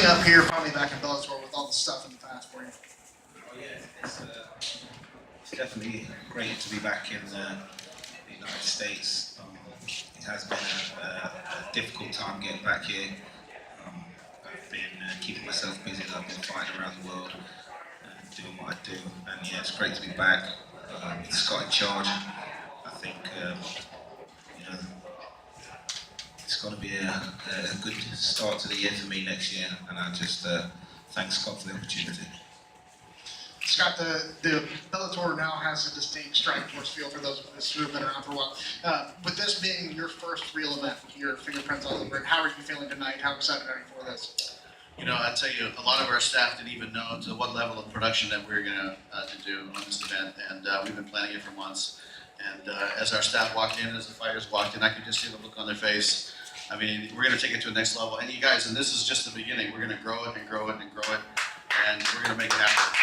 exciting up here, finally back in Bellator with all the stuff in the past for you. Oh yeah, it's definitely great to be back in the United States. It has been a difficult time getting back here. I've been keeping myself busy. I've been fighting around the world and doing what I do. And yeah, it's great to be back. With Scott in charge. I think you know, it's going to be a good start to the year for me next year. And I just thank Scott for the opportunity. Scott, the Bellator now has a distinct Strikeforce feel for those of us who have been around for a while. With this being your first real event with your fingerprints all over it, how are you feeling tonight? How excited are you for this? You know, I tell you, a lot of our staff didn't even know to what level of production that we were going to do on this event, and we've been planning it for months. And as our staff walked in, as the fighters walked in, I could just see the look on their face. I mean, we're going to take it to the next level. And you guys, and this is just the beginning. We're going to grow it and grow it and grow it, and we're going to make it happen.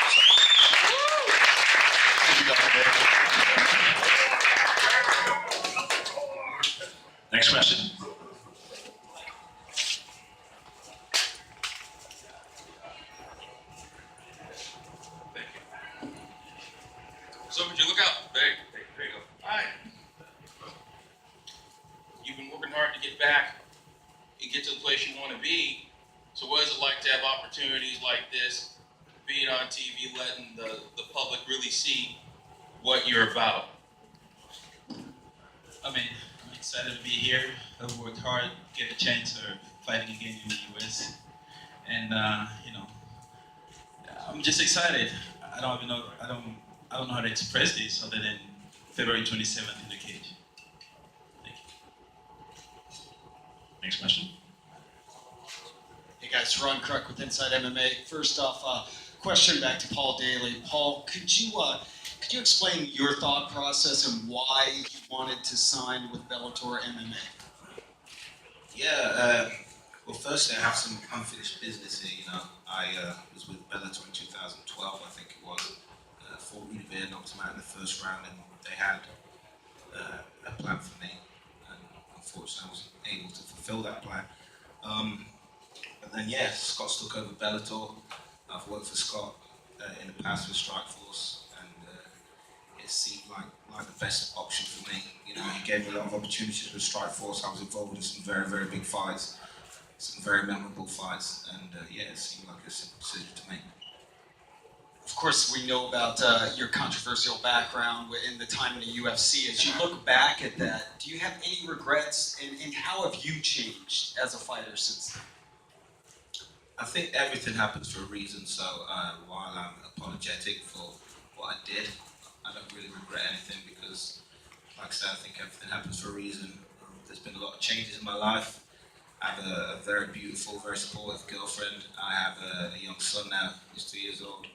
So, next question. Thank you. So would you look out? There you go. All right. You've been working hard to get back and get to the place you want to be. So what is it like to have opportunities like this, being on TV, letting the public really see what you're about? I mean, I'm excited to be here. I've worked hard, get a chance of fighting again in the US. And you know, I'm just excited. I don't even know, I don't know how to express this other than February 27th in the cage. Thank you. Next question. Hey guys, Ron Kruk with Inside MMA. First off, question back to Paul Daley. Paul, could you explain your thought process and why you wanted to sign with Bellator MMA? Yeah, well, firstly, I have some unfinished business here. You know, I was with Bellator in 2012, I think it was. Fought Rudy, knocked him out in the first round, and they had a plan for me, and unfortunately, I wasn't able to fulfill that plan. But then, yeah, Scott took over Bellator. I've worked for Scott in the past with Strikeforce, and it seemed like the best option for me. You know, he gave me a lot of opportunities with Strikeforce. I was involved in some very, very big fights, some very memorable fights, and yeah, it seemed like a simple decision to make. Of course, we know about your controversial background in the time in the UFC. As you look back at that, do you have any regrets, and how have you changed as a fighter since then? I think everything happens for a reason, so while I'm apologetic for what I did, I don't really regret anything because, like I said, I think everything happens for a reason. There's been a lot of changes in my life. I have a very beautiful, very supportive girlfriend. I have a young son now, who's 2 years old.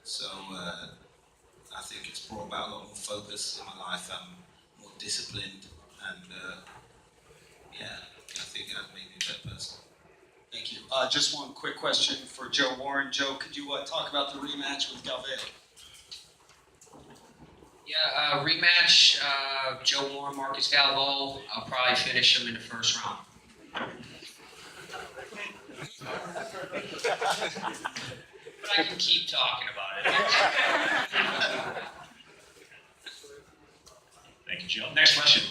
So I think it's brought about a lot more focus in my life. I'm more disciplined, and yeah, I think it has made me a better person. Thank you. Just one quick question for Joe Warren. Joe, could you talk about the rematch with Daley? Yeah, rematch, Joe Warren, Marcus Galvo. I'll probably finish him in the first round. But I can keep talking about it. Thank you, Joe. Next question.